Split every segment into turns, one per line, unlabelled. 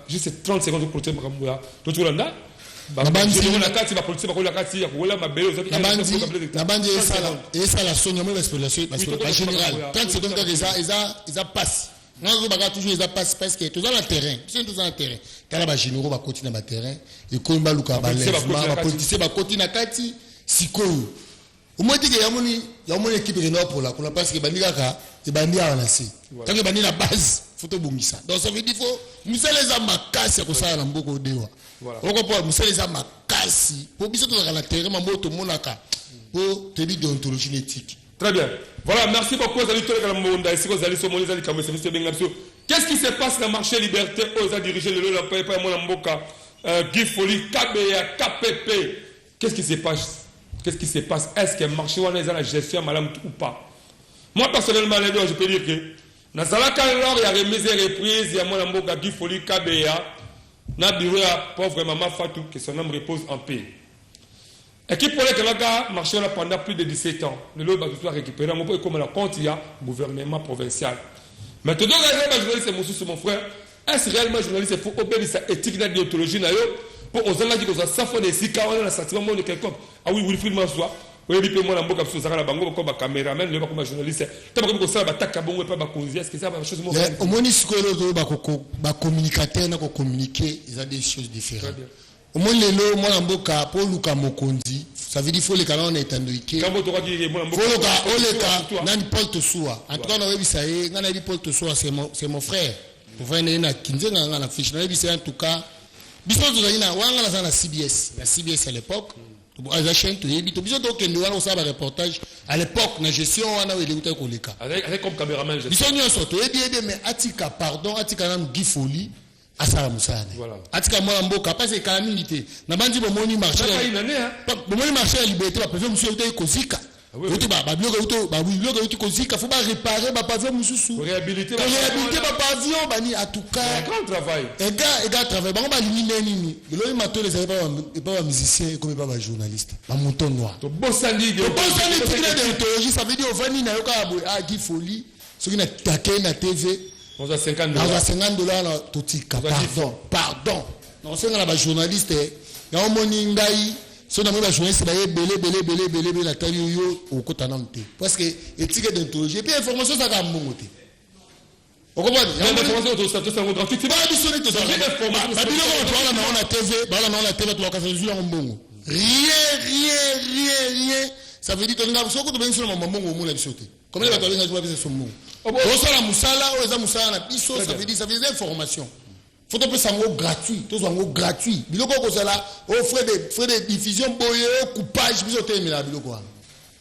juste 30 secondes pour tout le monde. Nabandi
et ça la sonne moi l'exploration en général 30 secondes ils passent moi je toujours ils passent parce que tout dans le terrain c'est tout dans le terrain quand les généraux va continuer dans le terrain et quand ba luka ba lèvement ba politicien ba continuer kati sikoyo au moins dit que ya moni équipe Renault pour la parce que bandi kaka et bandi a lancé tant que bandi la base faut to bongisa donc ça veut dire faut musala les amakasi ko ça na mboko dewa. Voilà. On comprend, nous sommes les amakasi. Pour bien sûr, dans la terre, ma moto monaka. Pour te dire déontologie éthique.
Très bien. Voilà, merci beaucoup. Qu'est-ce qui se passe dans le marché liberté aux dirigés de l'Olamboka, Guy Foli, KBA, KPP? Qu'est-ce qui se passe? Qu'est-ce qui se passe? Est-ce que le marché est dans la gestion madame ou pas? Moi, personnellement, je peux dire que dans il y a remise et reprise, il y a Molamboka, Guy Foli, KBA. Na bureau à pauvre maman Fatou que son âme repose en paix. Et qui pour que le marché pendant plus de 17 ans. Le lot va tout récupérer mon comme la compte il y a gouvernement provincial. Maintenant réellement journaliste mon frère, est-ce réellement journaliste pour obéir sa éthique de déontologie pour aux gens qui ont ça fond ici quand on a sentiment de quelqu'un. Ah oui, Wilfried Mansoua. Oui, puis moi, je suis un bango comme un caméraman, je suis un journaliste. Tu as ça, est-ce que ça va chose
au moins, les communicateurs communiquer, ils ont des choses différentes. Au moins, les lots, moi, je pour Luka Mokondi, ça veut dire qu'il faut les canons étenduiqués. Quand vous avez dit, faut le cas, Nan Paul Tosoua. En tout cas, on a dit ça, Paul Tosoua, c'est mon frère. Pour voir une quinzaine dans la fiche. On a dit ça, en tout cas. Bisous, on a la CBS. La CBS à l'époque. Reportage à l'époque la gestion on a avec comme caméraman mais atika pardon atika nam Guy Foli asala musana atika moi mboka parce que calamité na bandi bomoni marché à liberté ba président monsieur uté kozika uté ba biloka uté kozika faut ba réparer ba pavillon mususu réhabiliter ba pavillon bani en tout cas grand travail et gars travail ba ba liminer nini le matin les pas musiciens comme pas journaliste ba mouton noir to bossani de ça veut dire au vani na yoka a Guy Foli ce qui na taqué na TV on a $50 to tika pardon non c'est na ba journaliste ya omoni ngai so na ba journaliste ba belé la tali yo au kotanamte parce que éthique d'ontologie et puis information ça ka mbongote. On comprend? L'information de statut c'est gratuit. Tu vas additionner tout ça. Rien. Ça veut dire que nous avons sur le moment où on a sauté. Comment les bataillons ont joué sur le monde? Ça veut dire des informations. Faut que ça soit gratuit. Tout soit gratuit. Biloko ko sala au frais de diffusion boye coupage biso téléméla biloko.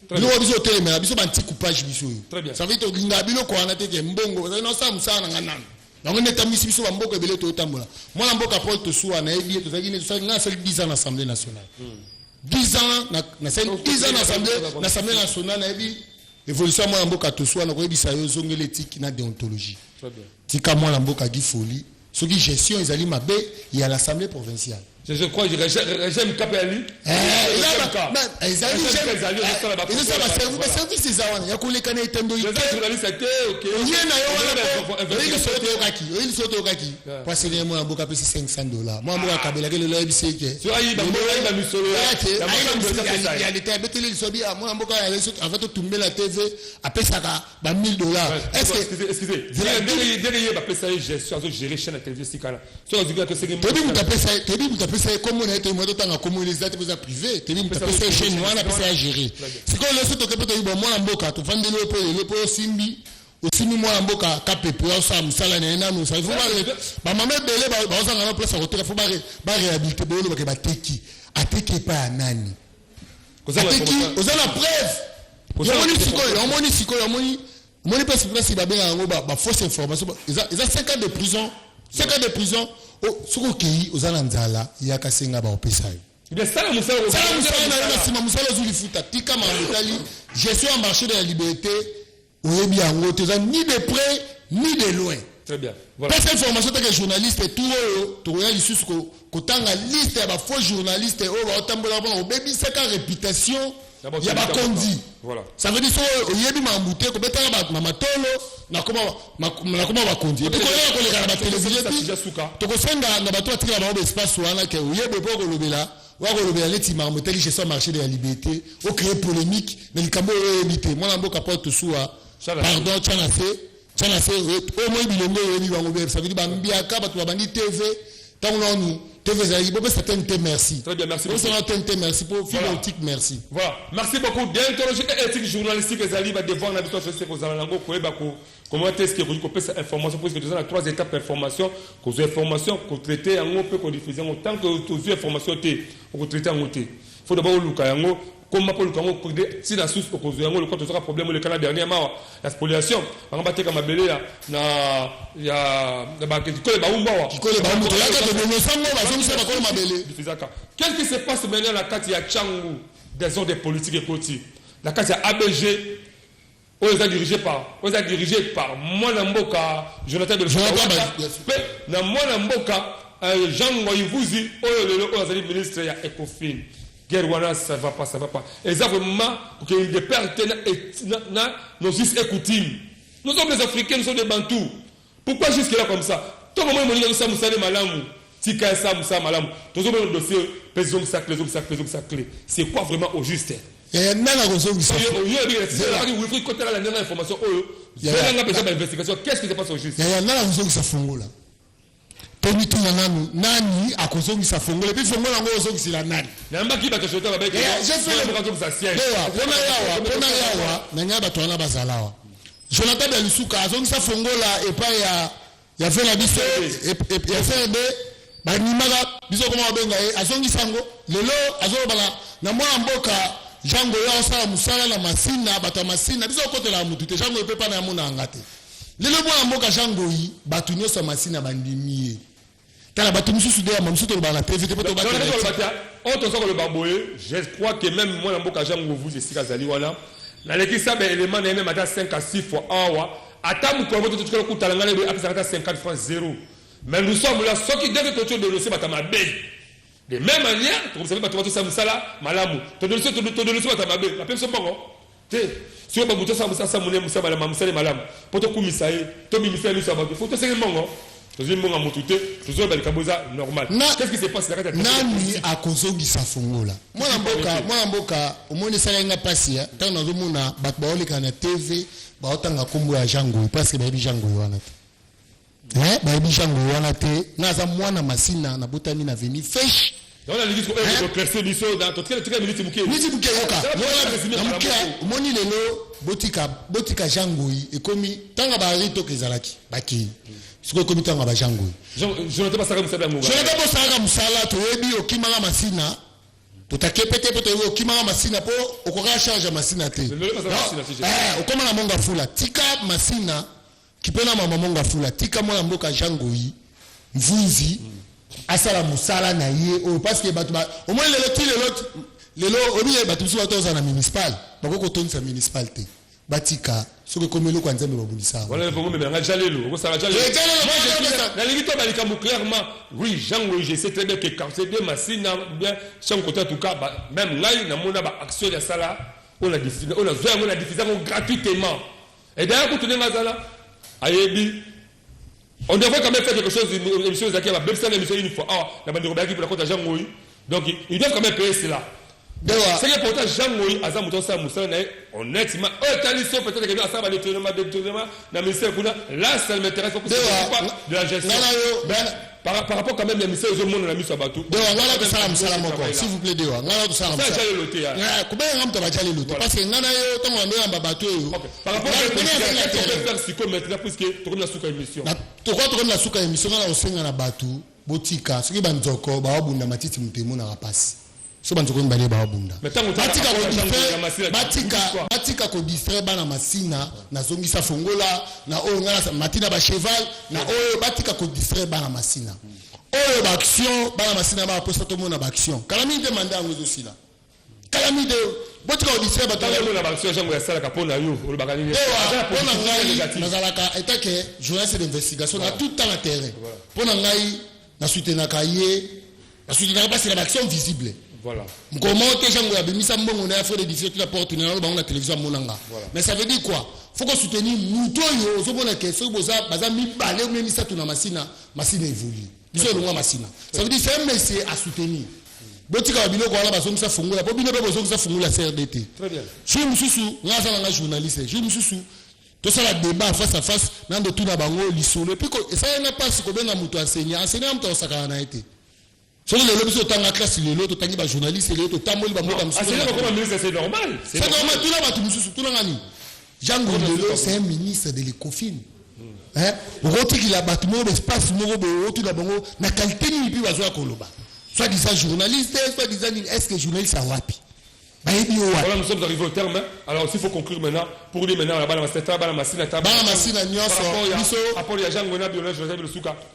Biloko biso téléméla biso banti coupage biso. Très bien. Ça veut dire que linga biloko ana teke mbongo. Ça non ça musana ngana. Donc on est amis biso mboko ebele to tambola. Moi la mboka Paul Tosoua na ebi to zaki ne ça na seul 10 ans à l'Assemblée nationale. 10 ans na 10 ans à l'Assemblée nationale na ebi évolution moi la mboka Tosoua na ko ebisa yo zongele éthique na déontologie. Très bien. Tika moi la mboka Guy Foli. Ce qui gestion ils allaient mabé il y a l'Assemblée provinciale. Je crois que j'aime KPLI. Ils allaient service des awan. Il y a qu'on les connaît tendo. Les journalistes étaient OK. Il y en a il saute au kaki. Parce que moi beaucoup plus $500. Moi Kabila que le LBC que. Sur aïe ba misolo. Il y a des tablettes les sobi à moi beaucoup en fait tomber la TV après ça ba $1000. Est-ce que excusez. Derrière ba pesa gestion gérer chaîne de télévision sikala. Sur du que c'est c'est comme on a été moi d'autant comme les activités privées tu dis c'est chez nous on a passé à gérer c'est comme le sous que peut bon moi en boka tu vendre le po simbi aussi moi en boka KPP ça musala na nous ça il faut ba maman belé ba ça na place à hôtel faut ba réhabiliter bolo ba teki ateki pas nani ateki aux la preuve on pas si ba bien ba fausse information ils ont 5 ans de prison 5 ans de prison. Ce qui aux Alanzala, il y a qu'à ba opesayo. Il est ça la musala na musala zuli futa tika mambetali gestion en marché de la liberté oyebi yango teza ni de près ni de loin.
Très bien. Voilà.
Parce que information que journaliste et tout tu regardes ici que tant la liste y a faux journalistes au tambola bon baby c'est la réputation il y a pas condi.
Voilà.
Ça veut dire que il y a des mambouté que beta mama tolo na comment va condi. Et puis quand on regarde la télévision tu ko senga na bato atika ba espace wana que il y a bepo ko lobela wa ko lobela leti mamouté li gestion marché de la liberté au créer polémique mais le cambo éviter moi na mboka porte soua pardon tu en as fait au moins bilongo yoni bango be ça veut dire bambiaka bato babandi TV tant nous TV zali bobe certaine te merci.
Très bien, merci beaucoup.
Merci pour philotique merci.
Voilà. Merci beaucoup. Déontologie et éthique journalistique zali va devoir na biso c'est aux alango ko eba ko comment est-ce que vous copiez cette information parce que nous avons 3 étapes d'information que ces informations qu'on traiter en peut qu'on diffuser tant que toutes informations té on traiter en té. Faut d'abord luka yango comme pour le Congo si la source au yango le quand sera problème le Canada dernièrement la spoliation on va teka mabele na ya ba ki ko ba umba wa ki ko ba umba ya ka de sango ba zo ba ko mabele qu'est-ce qui se passe maintenant la carte ya Changu des ordres politiques et politiques la carte ya ABG on est dirigé par Mwana Mboka Jonathan de na Mwana Mboka Jean Ngoyivuzi o le ministre ya Ecofin Guerwana, ça va pas. Exactement, que les pères nos fils écoutiment. Nous sommes les Africains, nous sommes des Bantous. Pourquoi jusque-là comme ça? Tout le monde dit que nous sommes malam. Tika ça, Moussa malam. Tout le monde le dossier, les hommes saclés. C'est quoi vraiment au juste? Il y a une information. Qu'est-ce qui se passe au juste? Il y a une information qui s'affronte là. Tony Tunananu, Nani, à cause de sa fongo, et puis fongo la gozo qui la nani. Namba qui va te choter avec. J'ai fait le bras comme ça siège. Pona nanya batwana bazalawa. Jonathan Belisuka, azongi sa fongo là et pas ya fait la biso et fait be ba nimaga biso comment benga azongi sango lelo azobala na mwa mboka jango ya osala musala na masina bato masina biso kote la mutu te jango epe pa na mona ngate. Lelo mwa mboka jango yi batu nyosa masina bandimie. Tala batu mususu de ya mususu to ba na TV te poto ba je crois que même moi mboka jango vous je sika zali wala na lekisa ba élément na même ata 5 à 6 fois awa ata mu ko boto tukala kutalanga le apesa 50 francs 0 mais nous sommes là ceux qui devent te donner batama be de même manière tu savez batama to ça musala malamu to donner batama be la personne bongo te si on va bouter ça mouné musa bala musala malamu poto kumisa ye to mimisa lui ça ba faut to c'est bongo to mbonga motute to zo bali kaboza normal qu'est-ce qui se passe là nani akozongi sa fongola mwana mboka omoni sala nga pasi ya tant nazo mona bat baoleka na TV baotanga kombo ya jango parce que ba bi jango wana te ba bi jango wana te naza mwana masina na botami na veni fesh on a dit que classer biso dans toutes les minutes muke yoka moni lelo botika jango e komi tanga ba rito kezalaki baki siko komi tanga ba jango je ne te pas ça comme ça d'amour je ne te pas ça comme ça là to ebi okimanga masina totake pete poto okimanga masina po okoka charge masina te okoma na monga fula tika masina kipena mama monga fula tika mwana mboka jango yi mvunzi asala musala na ye o parce que batu au moins lelo obiye batu so batoza na municipal bakoko tonisa municipal te batika soko komelo kwa nzambe babulisa voilà bongo mais nga jalelo ko sala jalelo na limite balika mu clairement oui Jean je sais très bien que quand c'est de masina bien chaque côté en tout cas même là na mona ba action ya sala on a diffusé gratuitement et d'ailleurs pour tenir mazala ayebi on devrait quand même faire quelque chose une émission Zakia va même ça l'émission une fois la bande Robert qui pour la compte à Jean Moï donc ils doivent quand même payer cela c'est que pourtant Jean Moï azam muto sa musana honnêtement taliso peut-être que ça va détournement na ministère kuna là ça m'intéresse beaucoup de la gestion par rapport quand même l'émission aux monde na miso batou ngala to salam salam ko s'il vous plaît dewa ngala to salam ça jale loté ya kubaya ngamta ba jale loté parce que ngana yo to ngamba yamba batou yo par rapport à faire siko maintenant puisque to na suka émission to na suka émission ngala osenga na batou botika soki banzoko ba obunda matiti mutemo na rapasi so banzoko mbale ba obunda batika ko distraire bana masina na zongisa fongola na oyo ngala matina ba cheval na oyo batika ko distraire bana masina oyo ba action bana masina ba posta to mona ba action kala mi demande ngo zo sila
calamité botika auditeur
batalo na baction jango ya sala kapona yo o bakani
pona ngai nazalaka etake journaliste d'investigation na tout temps na terrain pona ngai na soutenaka ye na soutenaka pas c'est l'action visible.
Voilà.
Comment te jango ya bimisa mbongo na affaire de diffuser la porte na lo bango na télévision monanga. Mais ça veut dire quoi? Faut qu'on soutenir muto yo zo bona ke so boza baza mi balé ou mi satu na masina évolue. Biso longa masina. Ça veut dire c'est un monsieur à soutenir. Botika biloko wala bazo misa fungula po bino bazo misa fungula CRDT.
Très bien.
Je mususu ngaza nga journaliste. Je mususu to ça la débat face à face nando tuna bango lisolo puis ça n'a pas ce ko benga muto enseignant muto osaka na été. Si les lobbies sont en classe, les autres sont journalistes, les autres sont en
c'est normal.
C'est normal, tout le monde. Jean Gondelo, c'est un ministre de l'Ecofin. Il a battu l'espace, la qualité de vie, soit disant journaliste, soit disant est-ce que journaliste a wapi?
Voilà, nous sommes arrivés au terme. Alors, s'il faut conclure maintenant, pour dire maintenant, la balle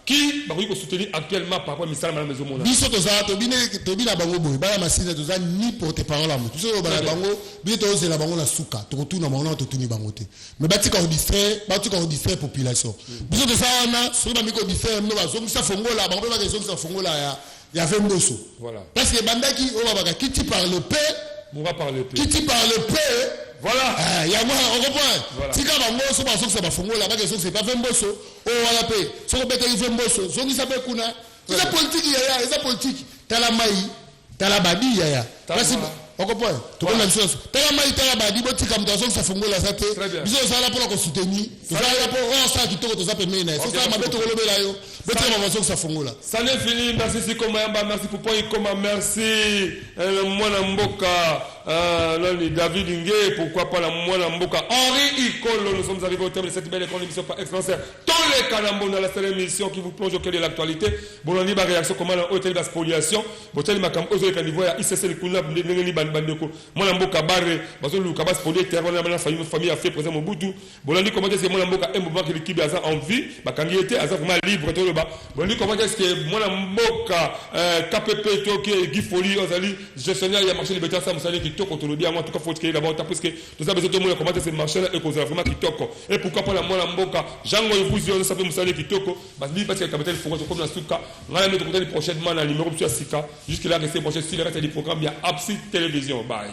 qui va soutenir actuellement par rapport à Missal Madame Zomona.
Biso toza to bina bango boy bala masina toza ni porte parole amu. Biso bala bango bito oze la bango na suka to tuna bango to tuni bango te. Mais batika on distrait population. Biso toza na so na miko distrait no ba zomisa fongola bango ba zomisa fongola ya Femboso.
Voilà.
Parce que bandaki o baba qui ti par le paix.
On va parler paix.
Qui ti par le paix.
Voilà.
Il y a moi, on comprend. Si quand on se passe que ça va fonctionner là-bas, que c'est pas Femboso, oh voilà paix. Si on peut être Femboso, si on s'appelle Kuna, c'est politique yaya, c'est politique. Tala mai, tala badi yaya. On comprend. Tout le monde chose. Tala mai, tala badi, boti comme dans ça fonctionne là ça te. Biso ça là pour qu'on soutenir. Ça là pour on ça qui toko to ça peut mener. C'est ça ma beto le bela yo. Boti ma façon ça fonctionne là. Ça n'est fini, merci si comme merci pour point comme merci le mwana mboka. David Ngué, pourquoi pas la moine Mboka Henri Ikolo, nous sommes arrivés au terme de cette belle émission par excellence. Tous les canambons dans la seule émission qui vous plonge au cœur de l'actualité. Bon, on dit ma réaction comment l'hôtel de la spoliation. Bon, tel ma cam osé niveau à ICC le Kuna, Ndengeni Bandeko. Mon Mboka barré, parce que le Kabas spolié, terre, on a la famille a fait présent au Boutou. Bon, on dit comment est-ce que mon Mboka aime voir que l'équipe a en vie, bah quand il était, Azar vraiment libre, tout le bas. Bon, on dit comment est-ce que mon Mboka, KPP, Toké, Guy Folie, Ozali, gestionnaire, il y a marché liberté, ça, vous savez qui toque autour de bien, en tout cas, faut qu'il y ait d'abord, parce que tout ça, besoin de comment ce marché là et qu'on a vraiment qui toque. Et pourquoi pas la moine Mboka, Jango et vous, ça peut me saluer qui toque, parce que le capitaine Fourage, comme la Souka, on va mettre prochainement dans le numéro de Sika, jusqu'à là, restez branchés sur le reste du programme, il y a Absi Télévision. Bye.